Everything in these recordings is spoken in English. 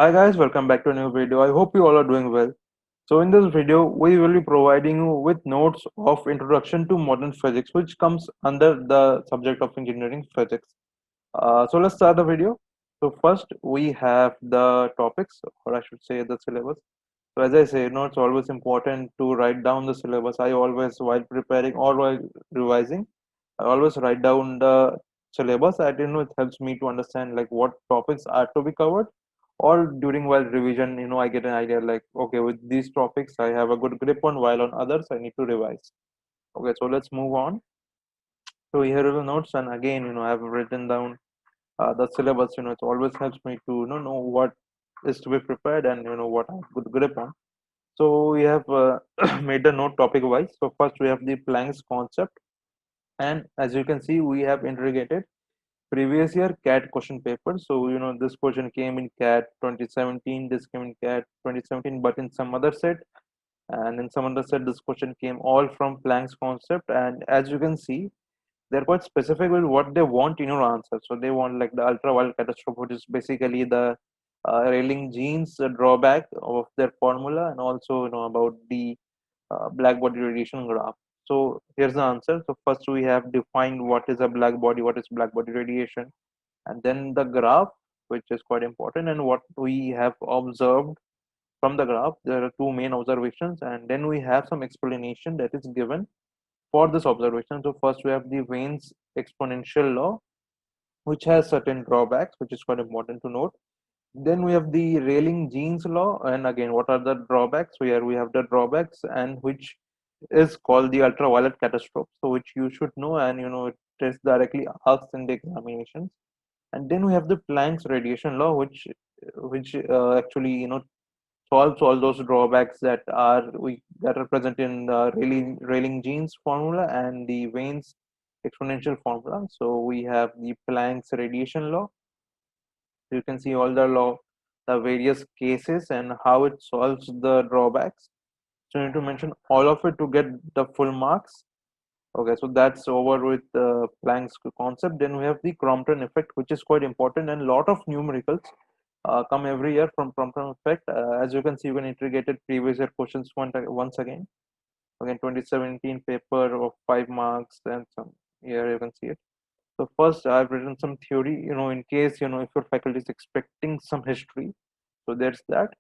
Hi guys, welcome back to a new video. I hope you all are doing well. So in this video, we will be providing you with notes of Introduction to Modern Physics, which comes under the subject of engineering physics. So let's start the video. So first we have the topics, or I should say the syllabus. So as I say, it's always important to write down the syllabus. I always, while preparing or while revising, I always write down the syllabus. It helps me to understand like what topics are to be covered, or during while revision, I get an idea like, okay, with these topics I have a good grip on, while on others I need to revise. Okay, so let's move on. So here are the notes, and again, I have written down the syllabus. It always helps me to know what is to be prepared, and what I have good grip on. So we have made the note topic wise. So first we have the Planck's concept, and as you can see, we have integrated previous year CAT question paper. So this question came in CAT 2017. This came in CAT 2017, but in some other set, and in some other set, this question came all from Planck's concept. And as you can see, they're quite specific with what they want in your answer. So they want like the ultraviolet catastrophe, which is basically the Rayleigh Jeans drawback of their formula, and also about the black body radiation graph. So here's the answer. So first we have defined what is a black body, what is black body radiation, and then the graph, which is quite important, and what we have observed from the graph. There are two main observations, and then we have some explanation that is given for this observation. So first we have the Wein's exponential law, which has certain drawbacks, which is quite important to note. Then we have the Rayleigh Jeans law, and again, what are the drawbacks? Here we have the drawbacks, and which is called the ultraviolet catastrophe, so which you should know, and it is directly asked in the examinations. And then we have the Planck's radiation law, which actually solves all those drawbacks that are present in the Rayleigh Jeans formula and the Wein's exponential formula. So we have the Planck's radiation law. You can see all the law, the various cases, and how it solves the drawbacks. So you need to mention all of it to get the full marks. Okay, so that's over with Planck's concept. Then we have the Crompton effect, which is quite important, and lot of numericals come every year from Crompton effect. As you can see, you can integrated previous year questions once again. Again, 2017 paper of 5 marks, and some here you can see it. So first, I've written some theory, in case if your faculty is expecting some history. So there's that.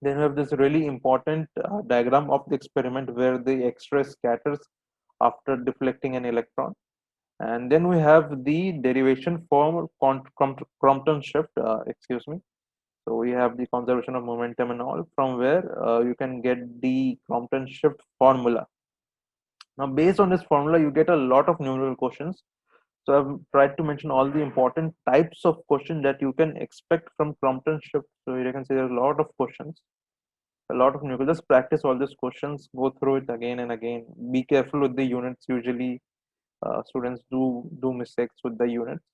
Then we have this really important diagram of the experiment where the X-ray scatters after deflecting an electron. And then we have the derivation for Crompton shift, excuse me. So we have the conservation of momentum and all, from where you can get the Crompton shift formula. Now, based on this formula, you get a lot of numerical questions. So I've tried to mention all the important types of questions that you can expect from Crompton shift. So you can see there are a lot of questions, a lot of numerical. Just practice all these questions, go through it again and again. Be careful with the units. Usually, students do mistakes with the units.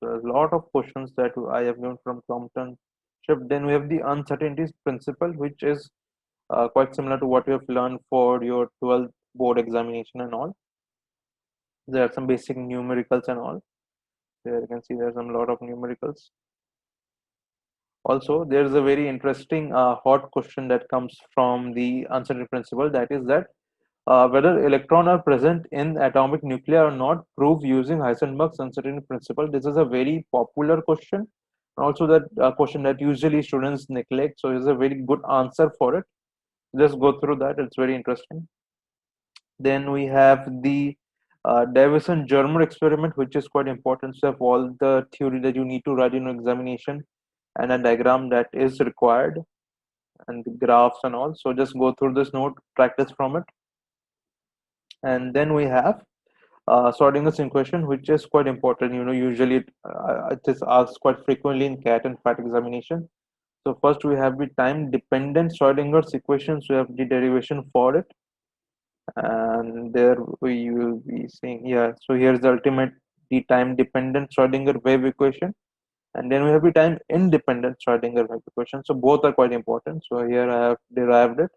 So there's a lot of questions that I have learned from Crompton shift. Then we have the uncertainties principle, which is quite similar to what you have learned for your 12th board examination and all. There are some basic numericals and all. There you can see there's some lot of numericals. Also, there is a very interesting hot question that comes from the uncertainty principle. That is that whether electrons are present in atomic nuclei or not, prove using Heisenberg's uncertainty principle. This is a very popular question. Also, that question that usually students neglect. So, it's a very good answer for it. Just go through that. It's very interesting. Then we have the Davison-Germer experiment, which is quite important. So, have all the theory that you need to write in an examination and a diagram that is required, and the graphs and all. So, just go through this note, practice from it. And then we have Schrödinger's equation, which is quite important. Usually it is asked quite frequently in CAT and FAT examination. So first we have the time-dependent Schrödinger's equation. So we have the derivation for it, and there we will be seeing, yeah. So here's the ultimate, the time-dependent Schrödinger wave equation, and then we have the time-independent Schrödinger wave equation. So both are quite important. So here I have derived it,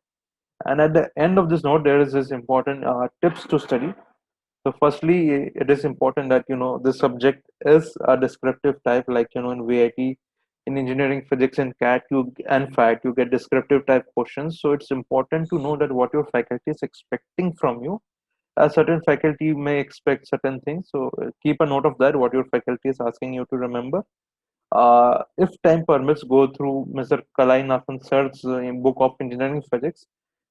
and at the end of this note, there is this important tips to study. So firstly, it is important that this subject is a descriptive type, like in VIT in engineering physics and CAT and FAT, you get descriptive type questions. So it's important to know that what your faculty is expecting from you. A certain faculty may expect certain things, so keep a note of that, what your faculty is asking you to remember. If time permits, go through Mr. Kalainathan Sir's book of engineering physics.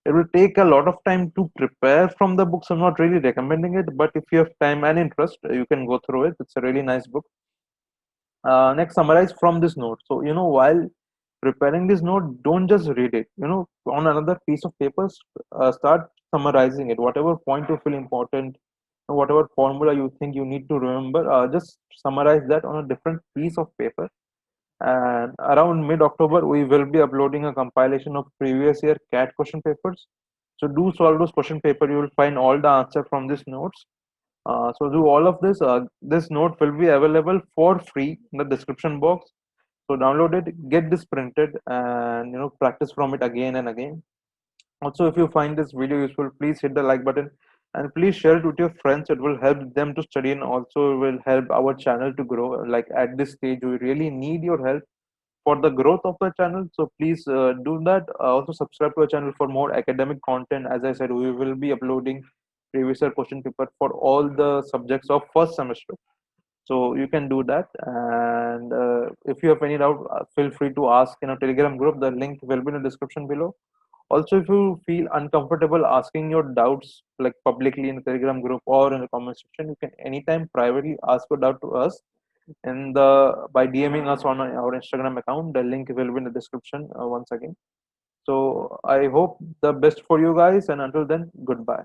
It will take a lot of time to prepare from the books. I'm not really recommending it, but if you have time and interest, you can go through it. It's a really nice book. Next, summarize from this note. So, while preparing this note, don't just read it. On another piece of paper, start summarizing it. Whatever point you feel important, whatever formula you think you need to remember, just summarize that on a different piece of paper. And around mid-October, we will be uploading a compilation of previous year CAT question papers. So do solve those question paper. You will find all the answer from these notes. So do all of this. This note will be available for free in the description box. So download it, get this printed, and practice from it again and again. Also, if you find this video useful, please hit the like button and please share it with your friends. It will help them to study and also will help our channel to grow. Like at this stage, we really need your help for the growth of the channel. So please do that. Also subscribe to our channel for more academic content. As I said, we will be uploading previous year question paper for all the subjects of first semester. So you can do that. And if you have any doubt, feel free to ask in a Telegram group. The link will be in the description below. Also, if you feel uncomfortable asking your doubts like publicly in the Telegram group or in the comment section, you can anytime privately ask your doubt to us in the by DMing us on our Instagram account. The link will be in the description once again. So I hope the best for you guys, and until then, goodbye.